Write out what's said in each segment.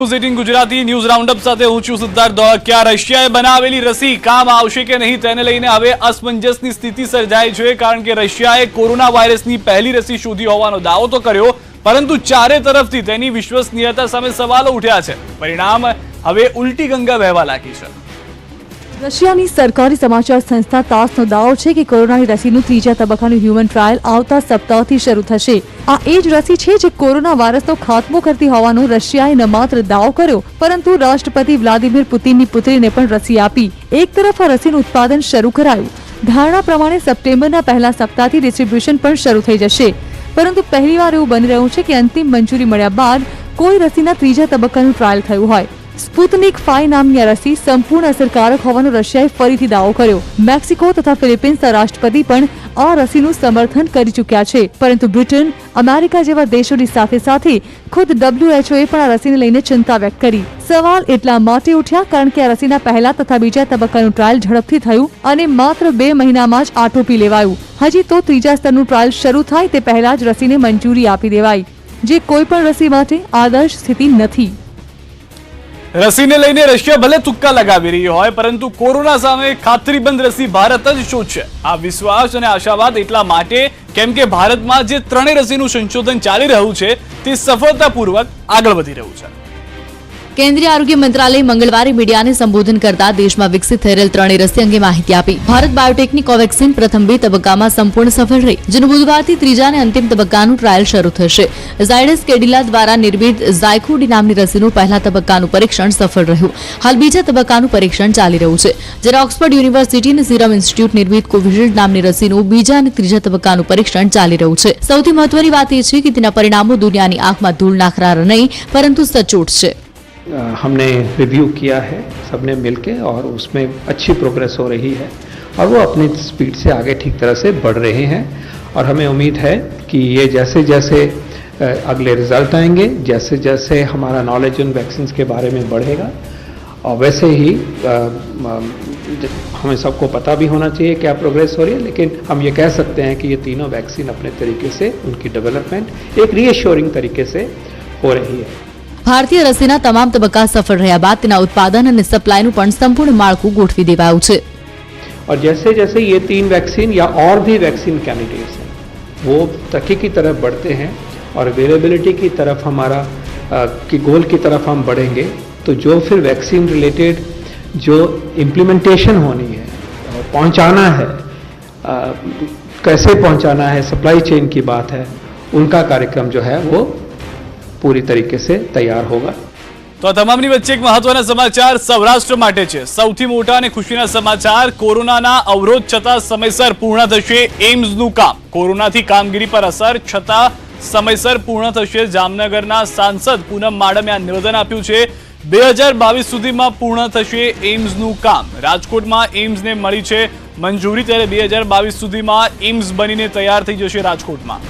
18 Gujarati news round up સાથે હું છું સિદ્ધાર્થ ધોળકિયા। રશિયાએ બનાવેલી રસી કામ આવશે કે નહીં તેને લઈને હવે અસમંજસની સ્થિતિ સર્જાઈ છે, કારણ કે રશિયાએ કોરોના વાયરસની પહેલી રસી શોધી હોવાનો દાવો તો કર્યો, પરંતુ ચારે તરફથી તેની વિશ્વસનીયતા સામે સવાલો ઉઠ્યા છે। પરિણામ હવે ઉલટી ગંગા વહેવા લાગી છે। રશિયાની સરકારી સમાચાર સંસ્થા તાસનો દાવો છે કે કોરોનાની રસીનું ત્રીજા તબક્કાનું હ્યુમન ટ્રાયલ આવતા સપ્તાહથી શરૂ થશે। આ એ જ રસી છે જે કોરોના વાયરસનો ખાત્મો કરતી હોવાનો રશિયાએ ન માત્ર દાવો કર્યો, પરંતુ રાષ્ટ્રપતિ વ્લાદિમીર પુતિનની પુત્રીને પણ રસી આપી। એક તરફ આ રસીનું ઉત્પાદન શરૂ કરાયું। ધારણા પ્રમાણે સપ્ટેમ્બરના પહેલા સપ્તાહથી ડિસ્ટ્રીબ્યુશન પણ શરૂ થઈ જશે, પરંતુ પહેલીવાર એવું બની રહ્યું છે કે અંતિમ મંજૂરી મળ્યા બાદ કોઈ રસીના ત્રીજા તબક્કાનું ટ્રાયલ થયું હોય। સ્પુતનિક 5 નામની આ રસી સંપૂર્ણ અસરકારક હોવાનો રશિયાએ ફરીથી દાવો કર્યો। મેક્સિકો તથા ફિલિપિન્સના રાષ્ટ્રપતિ પણ આ રસીનું સમર્થન કરી ચૂક્યા છે, પરંતુ બ્રિટન, અમેરિકા જેવા દેશોની સાથે સાથે ખુદ WHO પણ આ રસીને લઈને ચિંતા વ્યક્ત કરી। સવાલ એટલા માટે ઉઠ્યા કારણ કે આ રસીના પહેલા તથા બીજા તબક્કાનું ટ્રાયલ ઝડપથી થયું અને માત્ર 2 મહિનામાં જ આટોપી લેવાયું। હજી તો ત્રીજા સ્તરનું ટ્રાયલ શરૂ થાય તે પહેલા જ રસીને મંજૂરી આપી દેવાઈ, જે કોઈ પણ રસી માટે આદર્શ સ્થિતિ નથી। રસીને લઈને રશિયા ભલે તુક્કા લગાવી રહી હોય, પરંતુ કોરોના સામે ખાતરીબંધ રસી ભારત જ શોધશે। આ વિશ્વાસ અને આશાવાદ એટલા માટે કેમ કે ભારતમાં જે ત્રણેય રસીનું સંશોધન ચાલી રહ્યું છે તે સફળતાપૂર્વક આગળ વધી રહ્યું છે। કેન્દ્રીય આરોગ્ય મંત્રાલયે મંગળવારે મીડિયાને સંબોધન કરતા દેશમાં વિકસિત થયેલ ત્રણેય રસી અંગે માહિતી આપી। ભારત બાયોટેકની કોવેક્સિન પ્રથમ 2 તબક્કામાં સંપૂર્ણ સફળ રહી, જેનું બુધવારથી ત્રીજા અને અંતિમ તબક્કાનું ટ્રાયલ શરૂ થશે। ઝાયડસ કેડિલા દ્વારા નિર્મિત ઝાયકોડી નામની રસીનું પહેલા તબક્કાનું પરીક્ષણ સફળ રહ્યું। હાલ બીજા તબક્કાનું પરીક્ષણ ચાલી રહ્યું છે, જ્યારે ઓક્સફર્ડ યુનિવર્સિટી અને સીરમ ઇન્સ્ટિટ્યૂટ નિર્મિત કોવિશિલ્ડ નામની રસીનું બીજા અને ત્રીજા તબક્કાનું પરીક્ષણ ચાલી રહ્યું છે। સૌથી મહત્વની વાત એ છે કે તેના પરિણામો દુનિયાની આંખમાં ધૂળ નાખનારા નહીં, પરંતુ સચોટ છે। हमने रिव्यू किया है सबने मिलके और उसमें अच्छी प्रोग्रेस हो रही है और वो अपनी स्पीड से आगे ठीक तरह से बढ़ रहे हैं और हमें उम्मीद है कि ये जैसे जैसे अगले रिजल्ट आएंगे, जैसे जैसे हमारा नॉलेज उन वैक्सीन के बारे में बढ़ेगा और वैसे ही हमें सबको पता भी होना चाहिए क्या प्रोग्रेस हो रही है, लेकिन हम ये कह सकते हैं कि ये तीनों वैक्सीन अपने तरीके से उनकी डेवलपमेंट एक रीएश्योरिंग तरीके से हो रही है। ભારતીય રસીના તમામ તબક્કા સફળ રહ્યા બાદ તેના ઉત્પાદન અને સપ્લાયનું પણ સંપૂર્ણ માળખું ગોઠવી દેવાયું છે। और जैसे जैसे ये 3 वैक्सीन या और भी वैक्सीन कैंडिडेट्स हैं वो तरक्की की तरफ बढ़ते हैं और अवेलेबिलिटी की तरफ हमारा की गोल की तरफ हम बढ़ेंगे, तो जो फिर वैक्सीन रिलेटेड जो इम्प्लीमेंटेशन होनी है, पहुंचाना है, कैसे पहुंचाना है, सप्लाई चेन की बात है, उनका कार्यक्रम जो है वो पूरी तरीके से तैयार होगा। તો આ તમામની વચ્ચે એક મહત્વના સમાચાર સૌરાષ્ટ્ર માટે છે। સૌથી મોટા અને ખુશીના સમાચાર, કોરોનાના અવરોધ છતાં સમયસર પૂર્ણ થશે એમ્સનું કામ। કોરોનાથી કામગીરી પર અસર છતાં સમયસર પૂર્ણ થશે। જામનગરના સાંસદ પૂનમ માડમે આ નિવેદન આપ્યું છે। 2022 સુધીમાં પૂર્ણ થશે એમ્સનું કામ। રાજકોટમાં એમ્સને મળી છે મંજૂરી, ત્યારે 2022 સુધીમાં એમ્સ બનીને તૈયાર થઈ જશે રાજકોટમાં।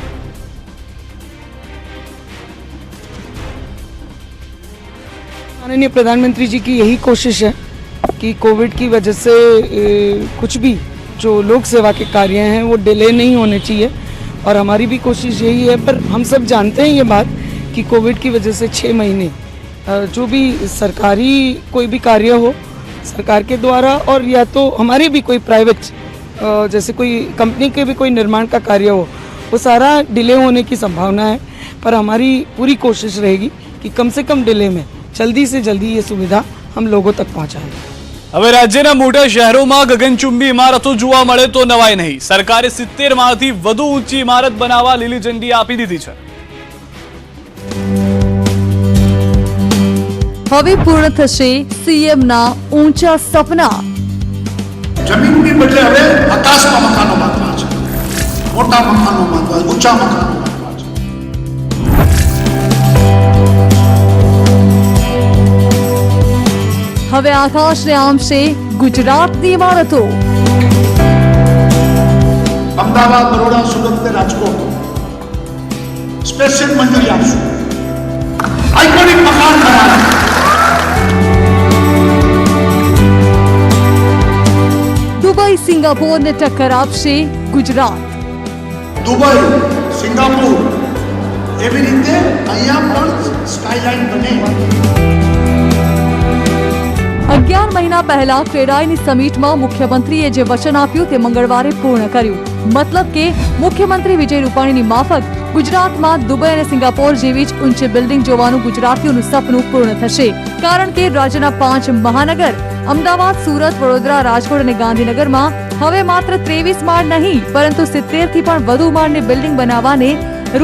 माननीय प्रधानमंत्री जी की यही कोशिश है कि कोविड की वजह से कुछ भी जो लोक सेवा के कार्य हैं वो डिले नहीं होने चाहिए, और हमारी भी कोशिश यही है। पर हम सब जानते हैं ये बात कि कोविड की वजह से 6 महीने जो भी सरकारी कोई भी कार्य हो सरकार के द्वारा, और या तो हमारे भी कोई प्राइवेट जैसे कोई कंपनी के भी कोई निर्माण का कार्य हो, वो सारा डिले होने की संभावना है। पर हमारी पूरी कोशिश रहेगी कि कम से कम डिले में जल्दी से जल्दी ये सुविधा हम लोगों तक पहुंचाएं। હવે રાજ્યના મોટા શહેરોમાં ગગનચુંબી ઇમારતો જોવા મળે તો નવાઈ નહીં। સરકારે 70 માળથી વધુ ઊંચી ઇમારત બનાવવા લીલી ઝંડી આપી દીધી છે। હવે પૂર્ણ થશે સીએમના ઊંચા સપના। જમીનની બદલે હવે આકાશમાં મકાનો બાંધવા છે, મોટા મકાનો બાંધવા, ઊંચા મકાનો બાંધવા છે। હવે આકાશને આંબશે ગુજરાતની ઇમારતો। અમદાવાદ, બરોડા, સુરત ને રાજકોટ સ્પેશિયલ મંજૂરી આપશું, આઇકોનિક મકાન બનાવવા। દુબઈ, સિંગાપોરને ટક્કર આપશે ગુજરાત। દુબઈ, સિંગાપુર એવી રીતે અહીંયા પણ સ્કાયલાઇન બને। મહિના પહેલા ક્રેડાઈની સમિટમાં મુખ્યમંત્રીએ જે વચન આપ્યું તે મંગળવારે પૂર્ણ કર્યું. મતલબ કે મુખ્યમંત્રી વિજય રૂપાણીની માફક ગુજરાતમાં દુબઈ અને સિંગાપોર જેવી જ ઊંચી બિલ્ડિંગ જોવાનું ગુજરાતીઓનું સપનું પૂર્ણ થશે. કારણ કે રાજ્યના 5 મહાનગર અમદાવાદ, સુરત, વડોદરા, રાજકોટ અને ગાંધીનગરમાં હવે માત્ર 23 માળ નહીં પરંતુ 70 થી પણ વધુ માળની બિલ્ડિંગ બનાવવાને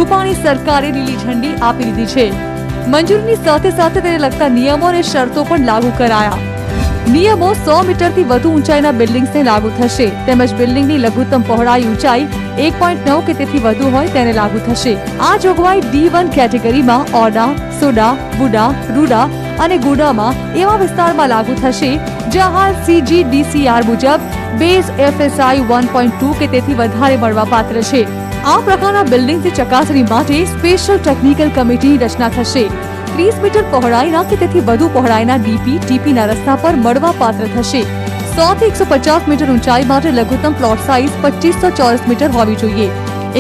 રૂપાણી સરકારે લીલી ઝંડી આપી દીધી છે. મંજૂરીની સાથે સાથે તેને લગતા નિયમો અને શરતો પણ લાગુ કરાયા. નિયમો 100 મીટરથી વધુ ઊંચાઈના બિલ્ડિંગ્સને લાગુ થશે તેમજ બિલ્ડિંગની લઘુત્તમ પહોળાઈ ઊંચાઈ 1.9 કે તેથી વધુ હોય તેને લાગુ થશે. આ જોગવાઈ D1 કેટેગરીમાં ઓડા, સોડા, બુડા, રૂડા અને ગુડામાં એવા વિસ્તારમાં લાગુ થશે જ્યાં હાલ CGDCR મુજબ બેઝ FSI 1.2 કે તેથી વધારે મળવાપાત્ર છે. આ પ્રકારના બિલ્ડિંગની ચકાસણી માટે સ્પેશિયલ ટેકનિકલ કમિટીની રચના થશે. 30 મીટર પહોળાઈના કે તેથી વધુ પહોળાઈના DP-TPના રસ્તા પર મળવાપાત્ર થશે. 100 થી 150 મીટર ઊંચાઈ માટે લઘુત્તમ પ્લોટ સાઇઝ 2500 ચોરસ મીટર હોવી જોઈએ.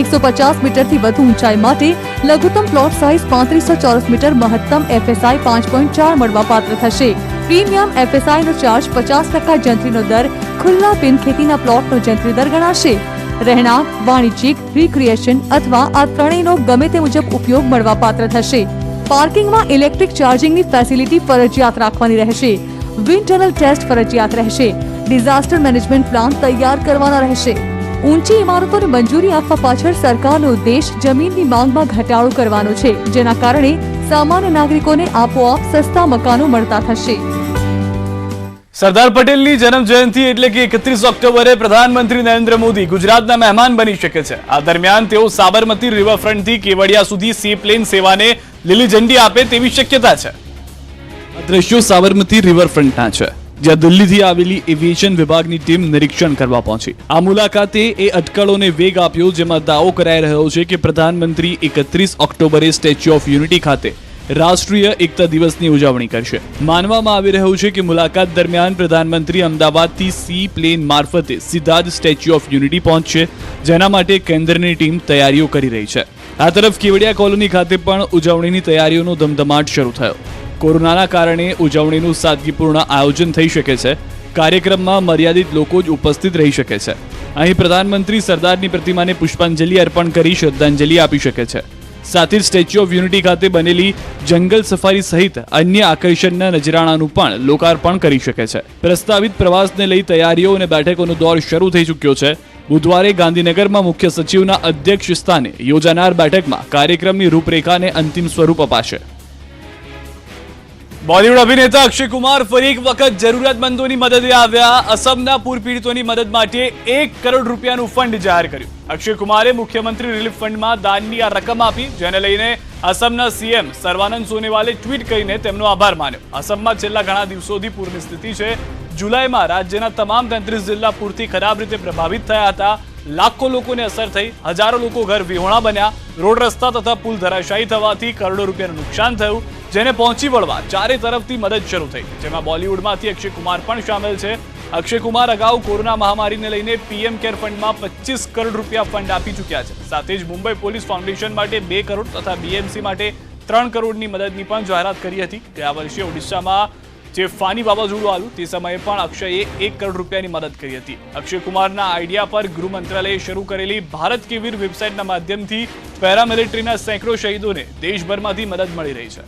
150 મીટરથી વધુ ઊંચાઈ માટે લઘુત્તમ પ્લોટ સાઇઝ 3500 ચોરસ મીટર, મહત્તમ FSI 5.4 મળવાપાત્ર થશે. પ્રીમિયમ FSI નો ચાર્જ 50% જંત્રીનો દર ખુલ્લા બિન ખેતીના પ્લોટનો જંત્રી દર ગણાશે. રહેણાંક, વાણિજ્યિક, રિક્રિએશન અથવા આ ત્રણેયનો ગમે તે મુજબ ઉપયોગ મળવાપાત્ર થશે. પાર્કિંગમાં ઇલેક્ટ્રિક ચાર્જિંગની ફેસિલિટી ફરજિયાત રાખવાની રહેશે. વિન્ડ ટનલ ટેસ્ટ ફરજિયાત રહેશે. ડિઝાસ્ટર મેનેજમેન્ટ પ્લાન તૈયાર કરવાના રહેશે. ઊંચી ઇમારતોને મંજૂરી આપવા પાછળ સરકારનો ઉદ્દેશ જમીનની માંગમાં ઘટાડો કરવાનો છે, જેના કારણે સામાન્ય નાગરિકોને આપોઆપ સસ્તા મકાનો મળતા થશે. સરદાર પટેલની જન્મ જયંતિ એટલે કે 31 ઓક્ટોબરે પ્રધાનમંત્રી નરેન્દ્ર મોદી ગુજરાતના મહેમાન બની શકે છે. આ દરમિયાન તેઓ સાબરમતી રિવરફ્રન્ટથી કેવડિયા સુધી સી પ્લેન સેવાને લીલી ઝંડી આપે તેવી શક્યતા છે. આ દ્રશ્યો સાબરમતી રિવરફ્રન્ટના છે, જ્યાં દિલ્હીથી આવેલી એવિએશન વિભાગની ટીમ નિરીક્ષણ કરવા પહોંચી. આ મુલાકાતે એ અટકળોને વેગ આપ્યો જેમાં દાવો કરાઈ રહ્યો છે કે પ્રધાનમંત્રી 31 ઓક્ટોબરે સ્ટેચ્યુ ઓફ યુનિટી ખાતે રાષ્ટ્રીય એકતા દિવસની ઉજવણી કરશે. માનવામાં આવી રહ્યું છે કે મુલાકાત દરમિયાન પ્રધાનમંત્રી અમદાવાદથી સી પ્લેન મારફતે સીધા જ સ્ટેચ્યુ ઓફ યુનિટી પહોંચશે, જેના માટે કેન્દ્રની ટીમ તૈયારીઓ કરી રહી છે. આ તરફ કેવડિયા કોલોની ખાતે પણ ઉજવણીની તૈયારીઓનો ધમધમાટ શરૂ થયો. કોરોનાના કારણે ઉજવણીનું સાદગીપૂર્ણ આયોજન થઈ શકે છે. કાર્યક્રમમાં મર્યાદિત લોકો જ ઉપસ્થિત રહી શકે છે. અહીં પ્રધાનમંત્રી સરદારની પ્રતિમાને પુષ્પાંજલિ અર્પણ કરી શ્રદ્ધાંજલિ આપી શકે છે. સાથે જ સ્ટેચ્યુ ઓફ યુનિટી ખાતે બનેલી જંગલ સફારી સહિત અન્ય આકર્ષણના નજરાણાનું પણ લોકાર્પણ કરી શકે છે. પ્રસ્તાવિત પ્રવાસને લઈ તૈયારીઓ અને બેઠકોનો દોર શરૂ થઈ ચૂક્યો છે. બુધવારે ગાંધીનગરમાં મુખ્ય સચિવના અધ્યક્ષ સ્થાને યોજાનાર બેઠકમાં કાર્યક્રમની રૂપરેખાને અંતિમ સ્વરૂપ અપાશે. બોલિવૂડ અભિનેતા અક્ષય કુમાર ફરી એક વખત જરૂરિયાતમંદોની મદદે આવ્યા. અસમના પૂર પીડિતોની મદદ માટે 1 કરોડ રૂપિયાનું ફંડ જાહેર કર્યું. અક્ષય કુમારે મુખ્યમંત્રી રિલીફ ફંડમાં દાનની આ રકમ આપી, જેને લઈને અસમના CM સર્વાનંદ સોનોવાલે ટ્વીટ કરીને તેમનો આભાર માન્યો. અસમમાં છેલ્લા ઘણા દિવસોથી પૂરની સ્થિતિ છે. જુલાઈમાં રાજ્યના તમામ 33 જિલ્લા પૂરથી ખરાબ રીતે પ્રભાવિત થયા હતા. લાખો લોકોને અસર થઈ, હજારો લોકો ઘર વિહોણા બન્યા. રોડ, રસ્તા તથા પુલ ધરાશાયી થવાથી કરોડો રૂપિયાનું નુકસાન થયું, જેને પહોંચી વળવા ચારે તરફથી મદદ શરૂ થઈ, જેમાં બોલિવૂડમાંથી અક્ષય કુમાર પણ સામેલ છે. અક્ષય કુમાર અગાઉ કોરોના મહામારીને લઈને PM કેર ફંડમાં 25 કરોડ રૂપિયા ફંડ આપી ચૂક્યા છે. સાથે જ મુંબઈ પોલીસ ફાઉન્ડેશન માટે 2 કરોડ તથા BMC માટે 3 કરોડની મદદની પણ જાહેરાત કરી હતી. ગયા વર્ષે ઓડિશામાં જે ફાની વાવાઝોડું આવ્યું તે સમયે પણ અક્ષયે 1 કરોડ રૂપિયાની મદદ કરી હતી. અક્ષય કુમારના આઈડિયા પર ગૃહ મંત્રાલયે શરૂ કરેલી ભારત કે વીર વેબસાઇટના માધ્યમથી પેરામિલિટરીના સેંકડો શહીદોને દેશભરમાંથી મદદ મળી રહી છે.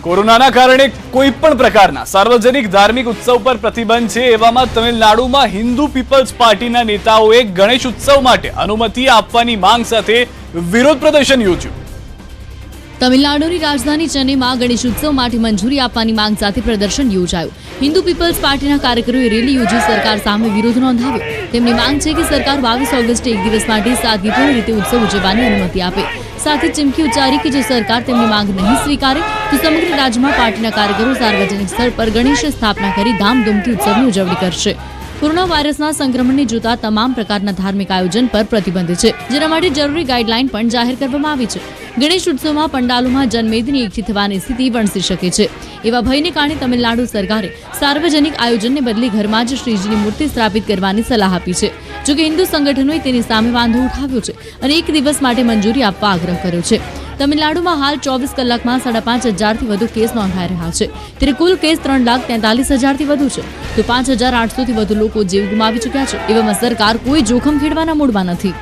કોરોનાના કારણે કોઈ પણ પ્રકારના સાર્વજનિક ધાર્મિક ઉત્સવ પર પ્રતિબંધ છે. એવામાં તમિલનાડુમાં હિન્દુ પીપલ્સ પાર્ટીના નેતાઓએ ગણેશ ઉત્સવ માટે અનુમતિ આપવાની માંગ સાથે વિરોધ પ્રદર્શન યોજ્યું. તમિલનાડુની રાજધાની ચેન્નઈમાં ગણેશ ઉત્સવ માટે મંજૂરી આપવાની માંગ સાથે પ્રદર્શન યોજાયું. હિન્દુ પીપલ્સ પાર્ટીના કાર્યકરોએ રેલી યોજી સરકાર સામે વિરોધ નોંધાવ્યો. તેમની માંગ છે કે સરકાર 22 ઓગસ્ટે એક દિવસ માટે સાદગીપૂર્ણ રીતે ઉત્સવ ઉજવવાની અનુમતિ આપે. સાથે ચીમકી ઉચ્ચારી કે જો સરકાર તેમની માંગ નહીં સ્વીકારે તો સમગ્ર રાજ્યમાં પાર્ટીના કાર્યકરો સાર્વજનિક સ્થળ પર ગણેશ સ્થાપના કરી ધામધૂમથી ઉત્સવની ઉજવણી કરશે. કોરોના વાયરસના સંક્રમણને જોતા તમામ પ્રકારના ધાર્મિક આયોજન પર પ્રતિબંધ છે, જેના માટે જરૂરી ગાઈડલાઈન પણ જાહેર કરવામાં આવી છે. ગણેશ ઉત્સવમાં પંડાલોમાં જનમેદની એકઠી થવાની સ્થિતિ વણસી શકે છે. એવા ભયને કારણે તમિલનાડુ સરકારે સાર્વજનિક આયોજનને બદલે ઘરમાં જ શ્રીજીની મૂર્તિ સ્થાપિત કરવાની સલાહ આપી છે. જોકે હિન્દુ સંગઠનોએ તેની સામે વાંધો ઉઠાવ્યો છે અને એક દિવસ માટે મંજૂરી આપવા આગ્રહ કર્યો છે. તમિલનાડુમાં હાલ 24 કલાકમાં 5,500થી વધુ કેસ નોંધાઈ રહ્યા છે, ત્યારે કુલ કેસ 3,43,000થી વધુ છે, તો 5,800થી વધુ લોકો જીવ ગુમાવી ચૂક્યા છે. એવામાં સરકાર કોઈ જોખમ ખેડવાના મૂડમાં નથી.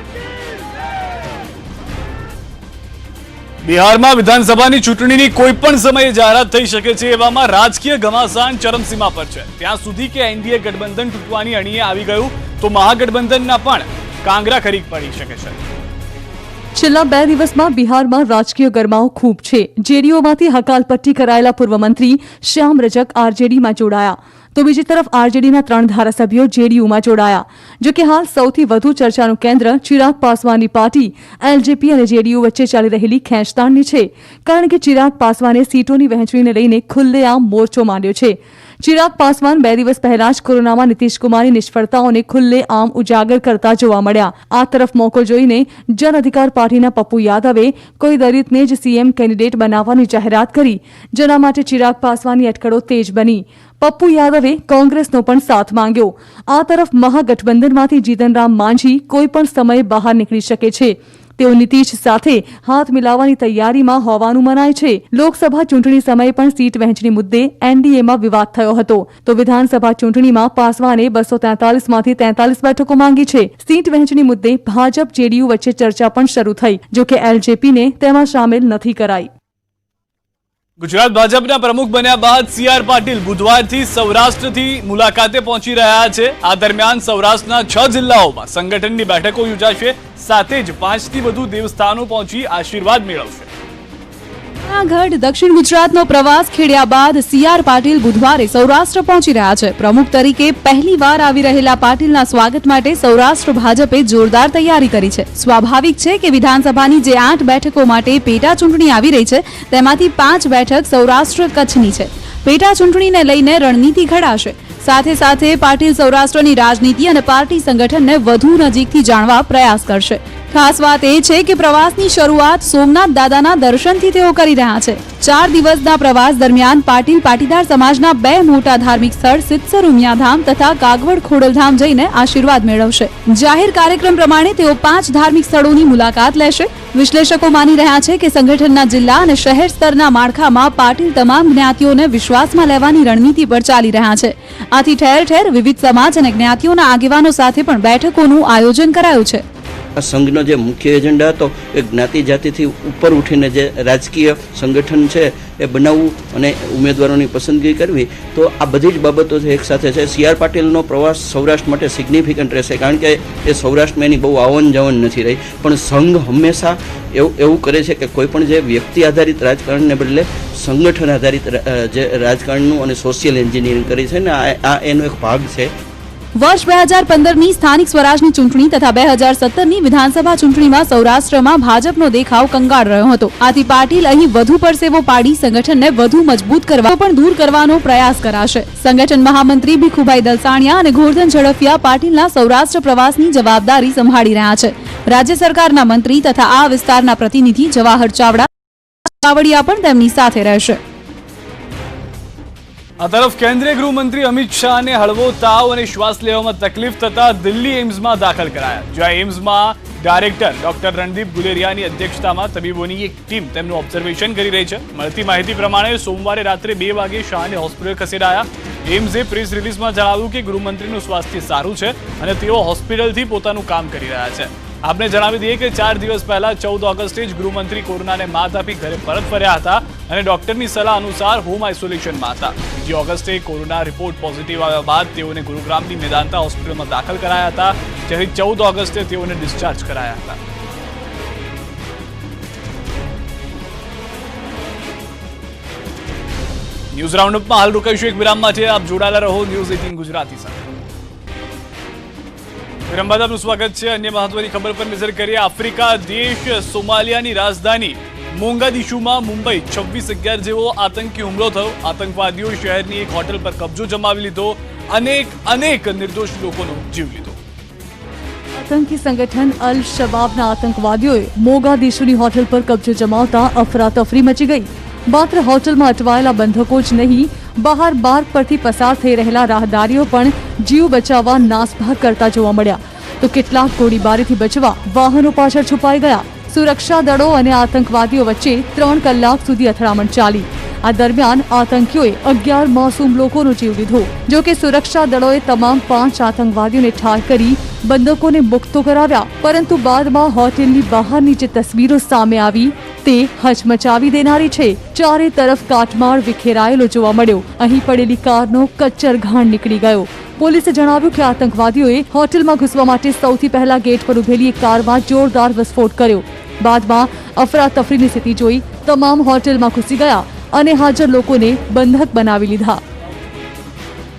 બિહારમાં વિધાનસભાની ચૂંટણીની કોઈ પણ સમયે જાહેરાત થઈ શકે છે. એવામાં રાજકીય ઘમાસાન ચરમસીમા પર છે. ત્યાં સુધી કે એનડીએ ગઠબંધન તૂટવાની અણીએ આવી ગયું તો મહાગઠબંધનના પણ કાંગરા ખરીક પડી શકે છે. છેલ્લા 2 દિવસમાં બિહારમાં રાજકીય ગરમાવો ખૂબ છે. જેડીયુમાંથી હકાલપટ્ટી કરાયેલા પૂર્વ મંત્રી શ્યામ રજક આરજેડીમાં જોડાયા, તો બીજી તરફ આરજેડીના 3 ધારાસભ્યો જેડીયુમાં જોડાયા. જો કે હાલ સૌથી વધુ ચર્ચાનું કેન્દ્ર ચિરાગ પાસવાનની પાર્ટી એલજેપી અને જેડીયુ વચ્ચે ચાલી રહેલી ખેંચતાણની છે, કારણ કે ચિરાગ પાસવાને સીટોની વહેંચણીને લઈને ખુલ્લેઆમ મોરચો માંડ્યો છે. ચિરાગ પાસવાન 2 દિવસ પહેલા જ કોરોનામાં નીતિશ કુમારની નિષ્ફળતાઓને ખુલ્લેઆમ ઉજાગર કરતા જોવા મળ્યા. આ તરફ મોકો જોઈને જન અધિકાર પાર્ટીના પપ્પુ યાદવે કોઈ દલિતને જ સીએમ કેન્ડિડેટ બનાવવાની જાહેરાત કરી, જેના માટે ચિરાગ પાસવાનની અટકળો તેજ બની. પપ્પુ યાદવે કોંગ્રેસનો પણ સાથ માંગ્યો. આ તરફ મહાગઠબંધનમાંથી જીતનરામ માંઝી કોઈ પણ સમયે બહાર નીકળી શકે છે. તેઓ નીતિશ સાથે હાથ મિલાવવાની તૈયારીમાં હોવાનું મનાય છે. લોકસભા ચૂંટણી સમયે પણ સીટ વહેંચણી મુદ્દે એનડીએમાં વિવાદ થયો હતો, તો વિધાનસભા ચૂંટણીમાં પાસવાને 243માંથી 43 બેઠકો માંગી છે. સીટ વહેંચણી મુદ્દે ભાજપ જેડીયુ વચ્ચે ચર્ચા પણ શરૂ થઈ, જો કે એલજેપીને તેમાં સામેલ નથી કરાઈ. ગુજરાત ભાજપના પ્રમુખ બન્યા બાદ સી.આર. પાટીલ બુધવારથી સૌરાષ્ટ્રથી મુલાકાતે પહોંચી રહ્યા છે. આ દરમિયાન સૌરાષ્ટ્રના 6 જિલ્લાઓમાં સંગઠનની બેઠકો યોજાશે. સાથે જ 5થી વધુ દેવસ્થાનો પહોંચી આશીર્વાદ મેળવશે. જૂનાગઢ દક્ષિણ ગુજરાતનો પ્રવાસ ખેડ્યા બાદ સી.આર. પાટીલ બુધવારે સૌરાષ્ટ્ર પહોંચી રહ્યા છે. પ્રમુખ તરીકે પહેલીવાર આવી રહેલા પાટીલના સ્વાગત માટે સૌરાષ્ટ્ર ભાજપે જોરદાર તૈયારી કરી છે. સ્વાભાવિક છે કે વિધાનસભાની જે 8 બેઠકો માટે પેટા ચૂંટણી આવી રહી છે, તેમાંથી 5 બેઠક સૌરાષ્ટ્ર કચ્છની છે. પેટા ચૂંટણીને લઈને રણનીતિ ઘડાશે. સાથે સાથે પાટીલ સૌરાષ્ટ્રની રાજનીતિ અને પાર્ટી સંગઠનને વધુ નજીકથી જાણવા પ્રયાસ કરશે. ખાસ વાત એ છે કે પ્રવાસની શરૂઆત સોમનાથ દાદાના દર્શનથી તેઓ કરી રહ્યા છે. 4 દિવસના પ્રવાસ દરમિયાન પાટીલ પાટીદાર સમાજના 2 મોટા ધાર્મિક સ્થળ સિદ્ધસર ઉમિયાધામ તથા કાગવડ ખોડલધામ જઈને આશીર્વાદ મેળવશે. જાહેર કાર્યક્રમ પ્રમાણે તેઓ 5 ધાર્મિક સ્થળોની મુલાકાત લેશે. વિશ્લેષકો માની રહ્યા છે કે સંગઠનના જિલ્લા અને શહેર સ્તરના માળખામાં પાટીલ તમામ જ્ઞાતિઓને વિશ્વાસમાં લેવાની રણનીતિ પર ચાલી રહ્યા છે. આથી ઠેર ઠેર વિવિધ સમાજ અને જ્ઞાતિઓના આગેવાનો સાથે પણ બેઠકોનું આયોજન કરાયું છે. આ સંઘનો જે મુખ્ય એજન્ડા હતો એ જ્ઞાતિ જાતિથી ઉપર ઉઠીને જે રાજકીય સંગઠન છે એ બનાવવું અને ઉમેદવારોની પસંદગી કરવી, તો આ બધી જ બાબતો એક સાથે છે. સી.આર. પાટીલનો પ્રવાસ સૌરાષ્ટ્ર માટે સિગ્નિફિકન્ટ રહેશે, કારણ કે એ સૌરાષ્ટ્રમાં એની બહુ આવન જાવન નથી રહી. પણ સંઘ હંમેશા એવું કરે છે કે કોઈ પણ જે વ્યક્તિ આધારિત રાજકારણને બદલે સંગઠન આધારિત જે રાજકારણનું અને સોશિયલ એન્જિનિયરિંગ કરી છે ને, આ એનો એક ભાગ છે. વર્ષ 2015ની સ્થાનિક સ્વરાજની ચૂંટણી તથા 2017ની વિધાનસભા ચૂંટણીમાં સૌરાષ્ટ્રમાં ભાજપનો દેખાવ કંગાળ રહ્યો હતો. આથી પાટીલ અહીં વધુ પરસેવો પાડી સંગઠનને વધુ મજબૂત કરવા પણ દૂર કરવાનો પ્રયાસ કરાશે. સંગઠન મહામંત્રી ભીખુભાઈ દલસાણિયા અને ગોરધન ઝડફિયા પાટીલના સૌરાષ્ટ્ર પ્રવાસની જવાબદારી સંભાળી રહ્યા છે. રાજ્ય સરકારના મંત્રી તથા આ વિસ્તારના પ્રતિનિધિ જવાહર ચાવડિયા પણ તેમની સાથે રહેશે. આ તરફ કેન્દ્રીય ગૃહમંત્રી અમિત શાહને હળવો તાવ અને શ્વાસ લેવામાં તકલીફ થતા દિલ્હી એમ્સમાં દાખલ કરાયા, જ્યાં એમ્સમાં ડાયરેક્ટર ડોક્ટર રણદીપ ગુલેરિયાની અધ્યક્ષતામાં તબીબોની એક ટીમ તેમનું ઓબ્ઝર્વેશન કરી રહી છે. મળતી માહિતી પ્રમાણે સોમવારે રાત્રે 2 વાગે શાહને હોસ્પિટલ ખસેડાયા. એમ્સે પ્રેસ રિલીઝમાં જણાવ્યું કે ગૃહમંત્રીનું સ્વાસ્થ્ય સારું છે અને તેઓ હોસ્પિટલથી પોતાનું કામ કરી રહ્યા છે. આપને જણાવી દઈએ કે 4 દિવસ પહેલા 14 ઓગસ્ટે જ ગૃહમંત્રી કોરોનાને માત આપી ઘરે પરત ફર્યા હતા અને ડોક્ટરની સલાહ અનુસાર હોમ આઇસોલેશનમાં હતા. બીજી ઓગસ્ટે કોરોના રિપોર્ટ પોઝિટિવ આવ્યા બાદ તેઓને ગુરુગ્રામની મેદાંતા હોસ્પિટલમાં દાખલ કરાયા હતા, જ્યારે 14 ઓગસ્ટે તેઓને ડિસ્ચાર્જ કરાયા હતા. ન્યૂઝ રાઉન્ડઅપમાં હાલ રોકાઈશું એક વિરામ માટે. આપ જોડાયેલા રહો ન્યૂઝ 18 ગુજરાતી સાથે. વિરામ બાદ આપનું સ્વાગત છે. અન્ય મહત્વની ખબર પર નજર કરીએ. આફ્રિકા દેશ સોમાલિયાની રાજધાની મોંગાદિશુમાં મુંબઈ 26/11 જેવો આતંકી હુમલો થયો. આતંકવાદીઓ શહેરની એક હોટલ પર કબજો જમાવી લીધો. અનેક નિર્દોષ લોકોનો જીવ લીધો. આતંકી સંગઠન અલ શબાબના આતંકવાદીઓએ મોગાદિશુની હોટલ પર કબજો જમાવતા અફરાતફરી મચી ગઈ. માત્ર હોટલમાં અટવાયેલા બંધકો જ નહીં, બહાર માર્ગ પરથી પસાર થઈ રહેલા રાહદારીઓ પણ જીવ બચાવવા નાસભાગ કરતા જોવા મળ્યા, તો કેટલાક ગોળીબારીથી બચવા વાહનો પાછળ છુપાઈ ગયા. સુરક્ષા દળો અને આતંકવાદીઓ વચ્ચે 3 કલાક સુધી અથડામણ ચાલી। આ દરમિયાન આતંકીઓએ 11 માસૂમ લોકોનો જીવ લીધો। જો કે સુરક્ષા દળોએ તમામ 5 આતંકવાદીઓને ઠાર કરી બંદૂકોને મુક્ત તો કરાવ્યા, પરંતુ બાદમાં હોટેલની બહારની જે તસવીરો સામે આવી તે હચમચાવી દેનારી છે। ચારે તરફ કાટમાળ વિખેરાયેલો જોવા મળ્યો। અહીં પડેલી કારનો કચ્ચરઘાણ નીકળી ગયો। પોલીસે જણાવ્યું કે આતંકવાદીઓએ હોટેલમાં ઘૂસવા માટે સૌથી પહેલા ગેટ પર ઉભેલી એક કારમાં જોરદાર વિસ્ફોટ કર્યો। બાદમાં અફરાતફરીની સ્થિતિ જોઈ તમામ હોટેલમાં ઘૂસી ગયા અને હાજર લોકોને બંધક બનાવી લીધા।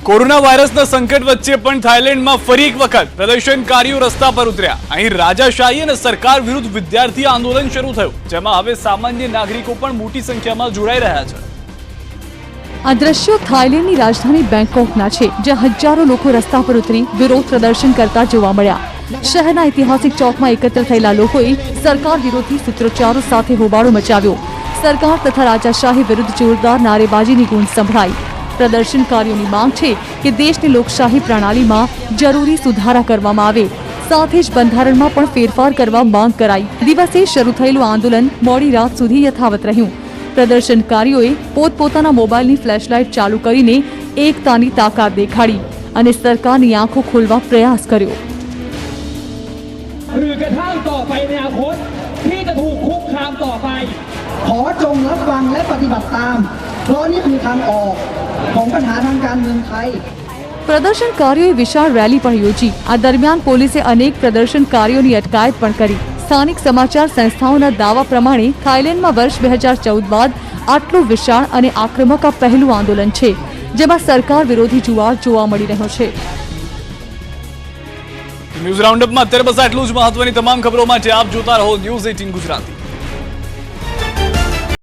કોરોના વાયરસના સંકટ વચ્ચે પણ થાઇલેન્ડમાં ફરી એક વખત પ્રદર્શનકારીઓ રસ્તા પર ઉતર્યા। અહીં રાજાશાહી અને સરકાર વિરુદ્ધ વિદ્યાર્થી આંદોલન શરૂ થયું, જેમાં હવે સામાન્ય નાગરિકો પણ મોટી સંખ્યામાં જોડાઈ રહ્યા છે। આ દ્રશ્યો થાઇલેન્ડની રાજધાની બેંકોકના છે, જ્યાં હજારો લોકો રસ્તા પર ઉતરી વિરોધ પ્રદર્શન કરતા જોવા મળ્યા। શહેરના ઐતિહાસિક ચોકમાં એકત્ર થયેલા લોકોએ સરકાર વિરોધી સૂત્રોચ્ચારો સાથે હોબાળો મચાવ્યો। સરકાર તથા રાજાશાહી વિરુદ્ધ જોરદાર નારેબાજીની ગૂંજ સંભળાઈ। પ્રદર્શનકારીઓની માંગ છે કે દેશની લોકશાહી પ્રણાલીમાં જરૂરી સુધારા કરવામાં આવે, સાથે જ બંધારણમાં પણ ફેરફાર કરવા માંગ કરાઈ। દિવસે શરૂ થયેલું આંદોલન મોડી રાત સુધી યથાવત રહ્યું। પ્રદર્શનકારીઓએ પોતપોતાના મોબાઈલની ફ્લેશલાઇટ ચાલુ કરીને એકતાની તાકાત દેખાડી અને સરકારની આંખો ખોલવા પ્રયાસ કર્યો। หรือกระทั่งต่อไปในอนาคตที่จะถูกคุกคามต่อไปขอจงรับฟังและปฏิบัติตามเพราะนี่คือทางออกของปัญหาทางการเมืองไทย પ્રદર્શનકારીઓએ વિશાળ રેલી પણ યોજી। આ દરમિયાન પોલીસે અનેક પ્રદર્શનકારીઓની અટકાયત પણ કરી। સ્થાનિક સમાચાર સંસ્થાઓના દાવા પ્રમાણે થાઇલેન્ડમાં વર્ષ 2014 બાદ આટલું વિશાળ અને આક્રમક આ પહેલું આંદોલન છે, જેમાં સરકાર વિરોધી જુવાળ જોવા મળી રહ્યો છે। ન્યૂઝ રાઉન્ડઅપમાં અત્યારે બસ આટલું જ। મહત્વની તમામ ખબરો માટે આપ જોતા રહો ન્યૂઝ 18 ગુજરાતી।